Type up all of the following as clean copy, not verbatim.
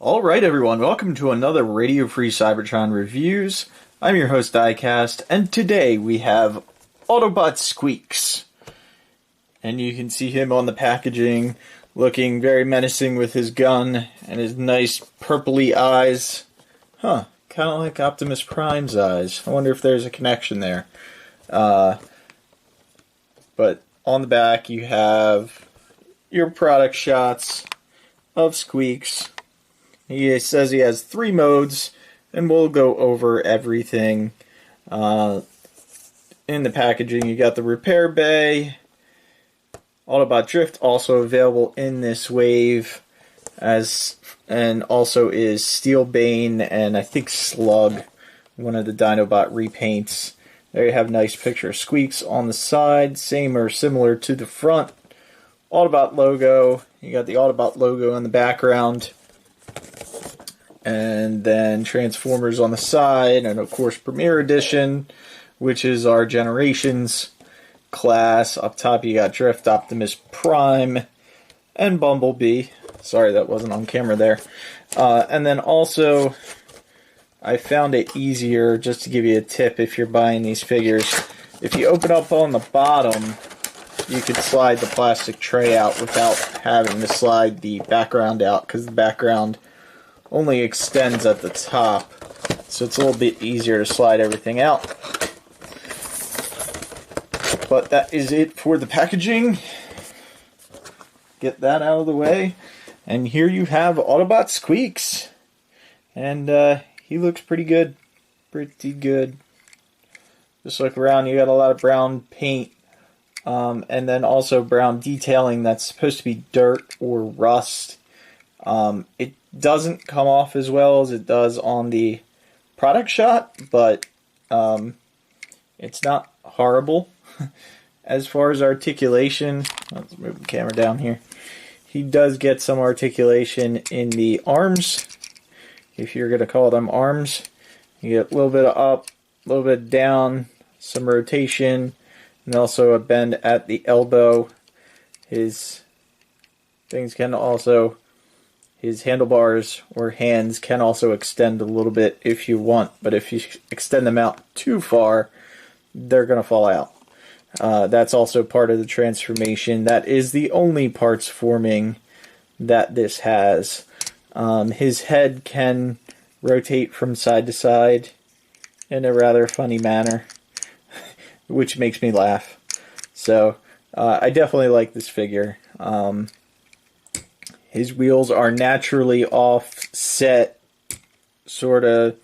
Alright everyone, welcome to another Radio Free Cybertron Reviews. I'm your host Diecast, and today we have Autobot Sqweeks. And you can see him on the packaging, looking very menacing with his gun and his nice purpley eyes. Huh, kind of like Optimus Prime's eyes. I wonder if there's a connection there. But on the back you have your product shots of Sqweeks. He says he has 3 modes, and we'll go over everything. In the packaging, you got the repair bay, Autobot Drift, also available in this wave, and also is Steel Bane and I think Slug, one of the Dinobot repaints. There you have a nice picture of Sqweeks on the side, same or similar to the front. Autobot logo, you got the Autobot logo in the background. And then Transformers on the side, and of course Premier Edition, which is our Generations class. Up top you got Drift, Optimus Prime, and Bumblebee. Sorry that wasn't on camera there. And then also, I found it easier, just to give you a tip if you're buying these figures, if you open up on the bottom, you could slide the plastic tray out without having to slide the background out, because the background only extends at the top, so it's a little bit easier to slide everything out. But that is it for the packaging. Get that out of the way, and here you have Autobot Sqweeks, and he looks pretty good, Just look around, you got a lot of brown paint, and then also brown detailing that's supposed to be dirt or rust. It doesn't come off as well as it does on the product shot, but it's not horrible. As far as articulation, let's move the camera down here. He does get some articulation in the arms, if you're going to call them arms. You get a little bit of up, a little bit down, some rotation, and also a bend at the elbow. His things can also... His handlebars or hands can also extend a little bit if you want, but if you extend them out too far, they're going to fall out. That's also part of the transformation. That is the only parts forming that this has. His head can rotate from side to side in a rather funny manner, which makes me laugh. So, I definitely like this figure. His wheels are naturally offset, sort of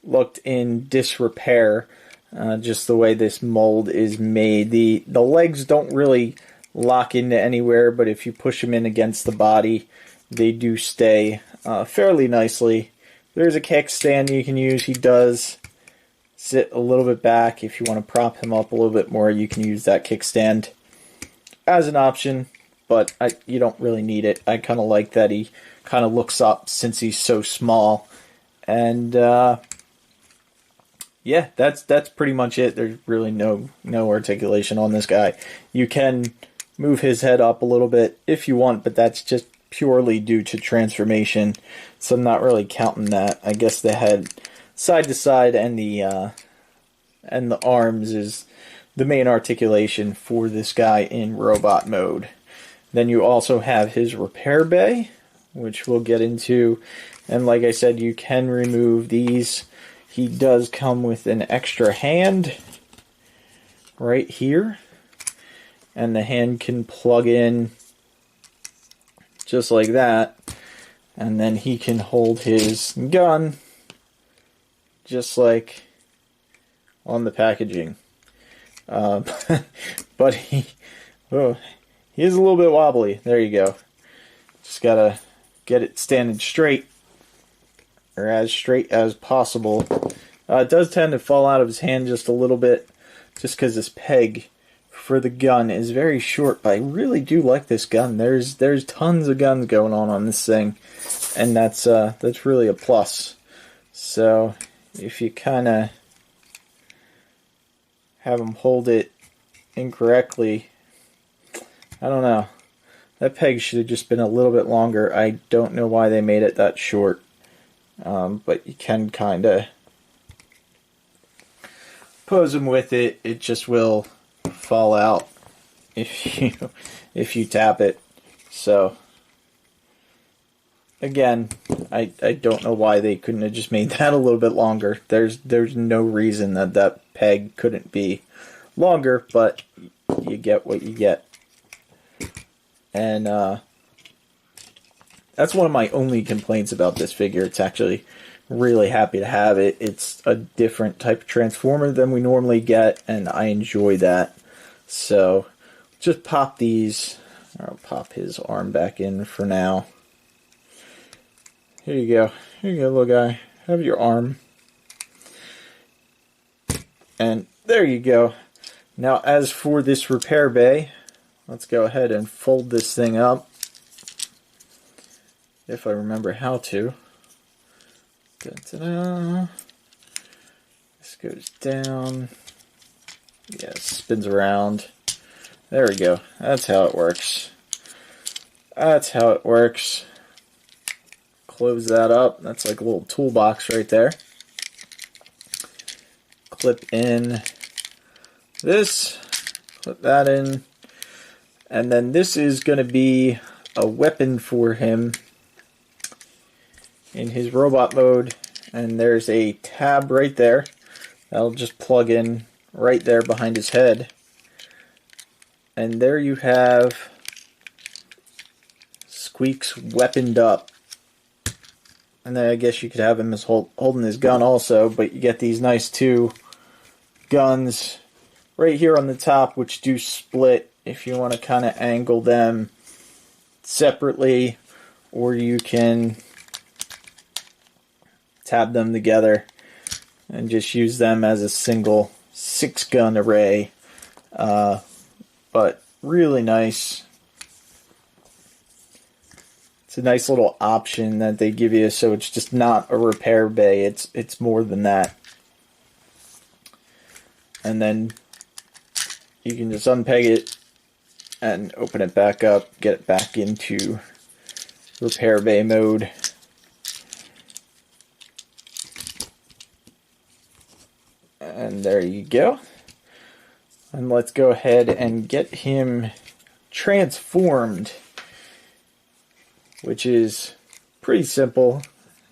looked in disrepair, just the way this mold is made. The legs don't really lock into anywhere, but if you push them in against the body, they do stay fairly nicely. There's a kickstand you can use. He does sit a little bit back. If you want to prop him up a little bit more, you can use that kickstand as an option. But you don't really need it. I kind of like that he kind of looks up since he's so small. And yeah, that's pretty much it. There's really no articulation on this guy. You can move his head up a little bit if you want, but that's just purely due to transformation. So I'm not really counting that. I guess the head side to side and the arms is the main articulation for this guy in robot mode. Then you also have his repair bay, which we'll get into. And like I said, you can remove these. He does come with an extra hand right here. And the hand can plug in just like that. And then he can hold his gun just like on the packaging. But he is a little bit wobbly. There you go. Just gotta get it standing straight, or as straight as possible. It does tend to fall out of his hand just a little bit, just because this peg for the gun is very short. But I really do like this gun. There's tons of guns going on this thing, and that's really a plus. So if you kind of have him hold it incorrectly, I don't know. That peg should have just been a little bit longer. I don't know why they made it that short, but you can kind of pose them with it. It just will fall out if you tap it. So again, I don't know why they couldn't have just made that a little bit longer. There's no reason that peg couldn't be longer, but you get what you get. And that's one of my only complaints about this figure. It's actually really happy to have it. It's a different type of Transformer than we normally get, and I enjoy that. So just pop these. I'll pop his arm back in for now. Here you go. Here you go, little guy. Have your arm. And there you go. Now, as for this repair bay, let's go ahead and fold this thing up. If I remember how to. Da-da-da. This goes down. Yeah, it spins around. There we go. That's how it works. That's how it works. Close that up. That's like a little toolbox right there. Clip in this. Clip that in. And then this is going to be a weapon for him in his robot mode. And there's a tab right there. That'll just plug in right there behind his head. And there you have Sqweeks weaponed up. And then I guess you could have him as holding his gun also, but you get these nice two guns right here on the top, which do split if you want to kind of angle them separately, or you can tab them together and just use them as a single 6-gun array. But really nice. It's a nice little option that they give you, so it's just not a repair bay. It's more than that. And then you can just unpeg it and open it back up, get it back into repair bay mode. And there you go. And let's go ahead and get him transformed, which is pretty simple.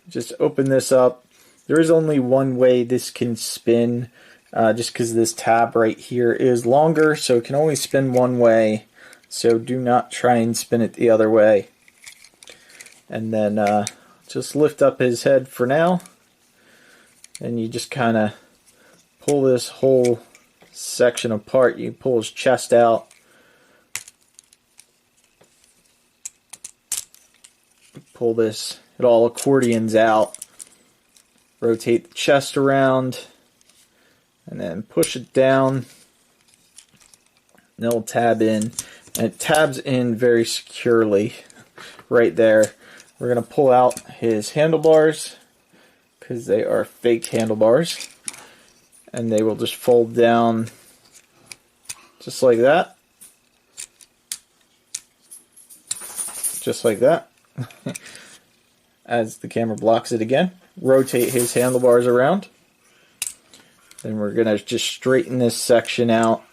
Just open this up. There is only one way this can spin, just because this tab right here is longer, so it can only spin one way. So do not try and spin it the other way. And then just lift up his head for now, and you just kind of pull this whole section apart. You pull his chest out, pull this, it all accordions out, rotate the chest around, and then push it down, and it'll tab in, and it tabs in very securely right there. We're going to pull out his handlebars, because they are fake handlebars, and they will just fold down just like that. Just like that. As the camera blocks it again. Rotate his handlebars around. Then we're going to just straighten this section out.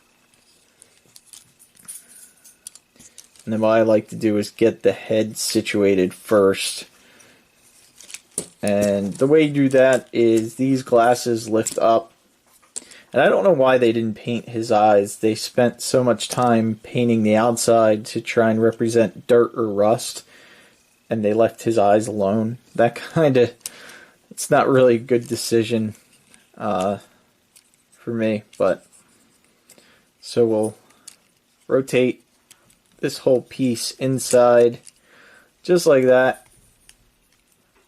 And then what I like to do is get the head situated first. And the way you do that is these glasses lift up. And I don't know why they didn't paint his eyes. They spent so much time painting the outside to try and represent dirt or rust, and they left his eyes alone. That kind of, it's not really a good decision for me. But so we'll rotate this whole piece inside just like that,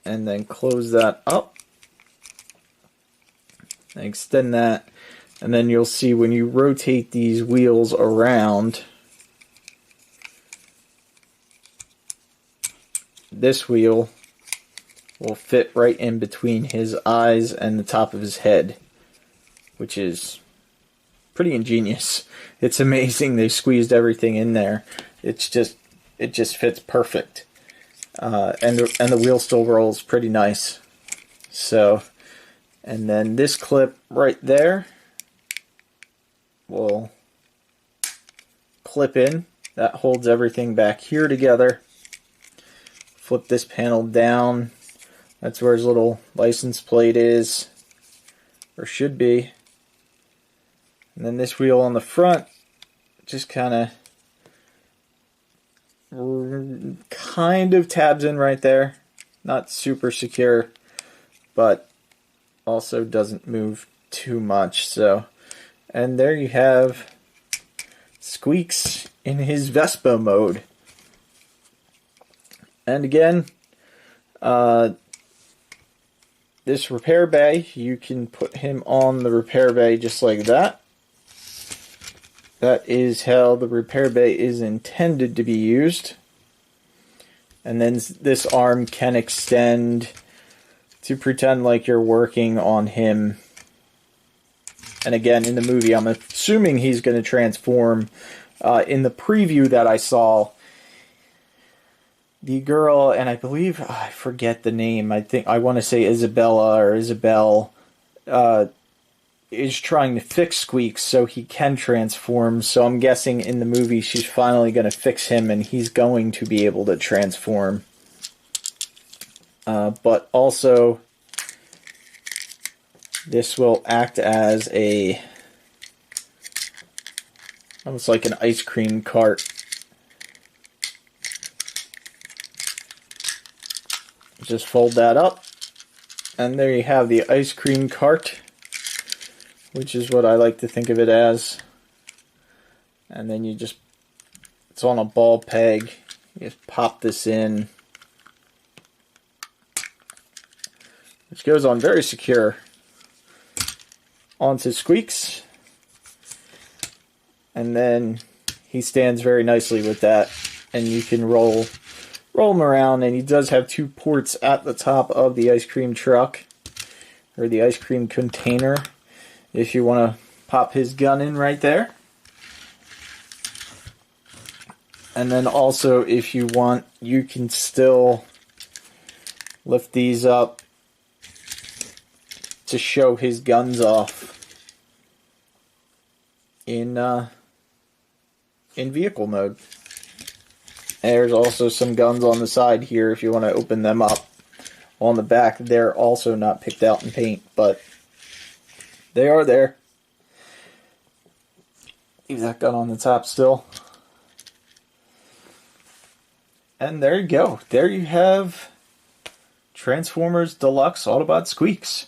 and then close that up and extend that. And then you'll see when you rotate these wheels around, this wheel will fit right in between his eyes and the top of his head, which is pretty ingenious. It's amazing they squeezed everything in there. It's just it just fits perfect. And the wheel still rolls pretty nice. So, and then this clip right there will clip in. That holds everything back here together. Flip this panel down. That's where his little license plate is, or should be. And then this wheel on the front just kind of tabs in right there. Not super secure, but also doesn't move too much. So, and there you have Sqweeks in his Vespa mode. And again, this repair bay, you can put him on the repair bay just like that. That is how the repair bay is intended to be used. And then this arm can extend to pretend like you're working on him. And again, in the movie, I'm assuming he's going to transform. In the preview that I saw, the girl, and I believe, I forget the name, I want to say Isabella or Isabel, is trying to fix Sqweeks so he can transform. So I'm guessing in the movie she's finally going to fix him and he's going to be able to transform. But also, this will act as almost like an ice cream cart. Just fold that up, and there you have the ice cream cart, which is what I like to think of it as. And then it's on a ball peg. You just pop this in, which goes on very secure onto Sqweeks. And then he stands very nicely with that, and you can roll him around. And he does have 2 ports at the top of the ice cream truck, or the ice cream container, if you want to pop his gun in right there. And then also, if you want, you can still lift these up to show his guns off in vehicle mode. There's also some guns on the side here if you want to open them up. On the back, they're also not picked out in paint, but they are there. Leave that gun on the top still. And there you go. There you have Transformers Deluxe Autobot Sqweeks.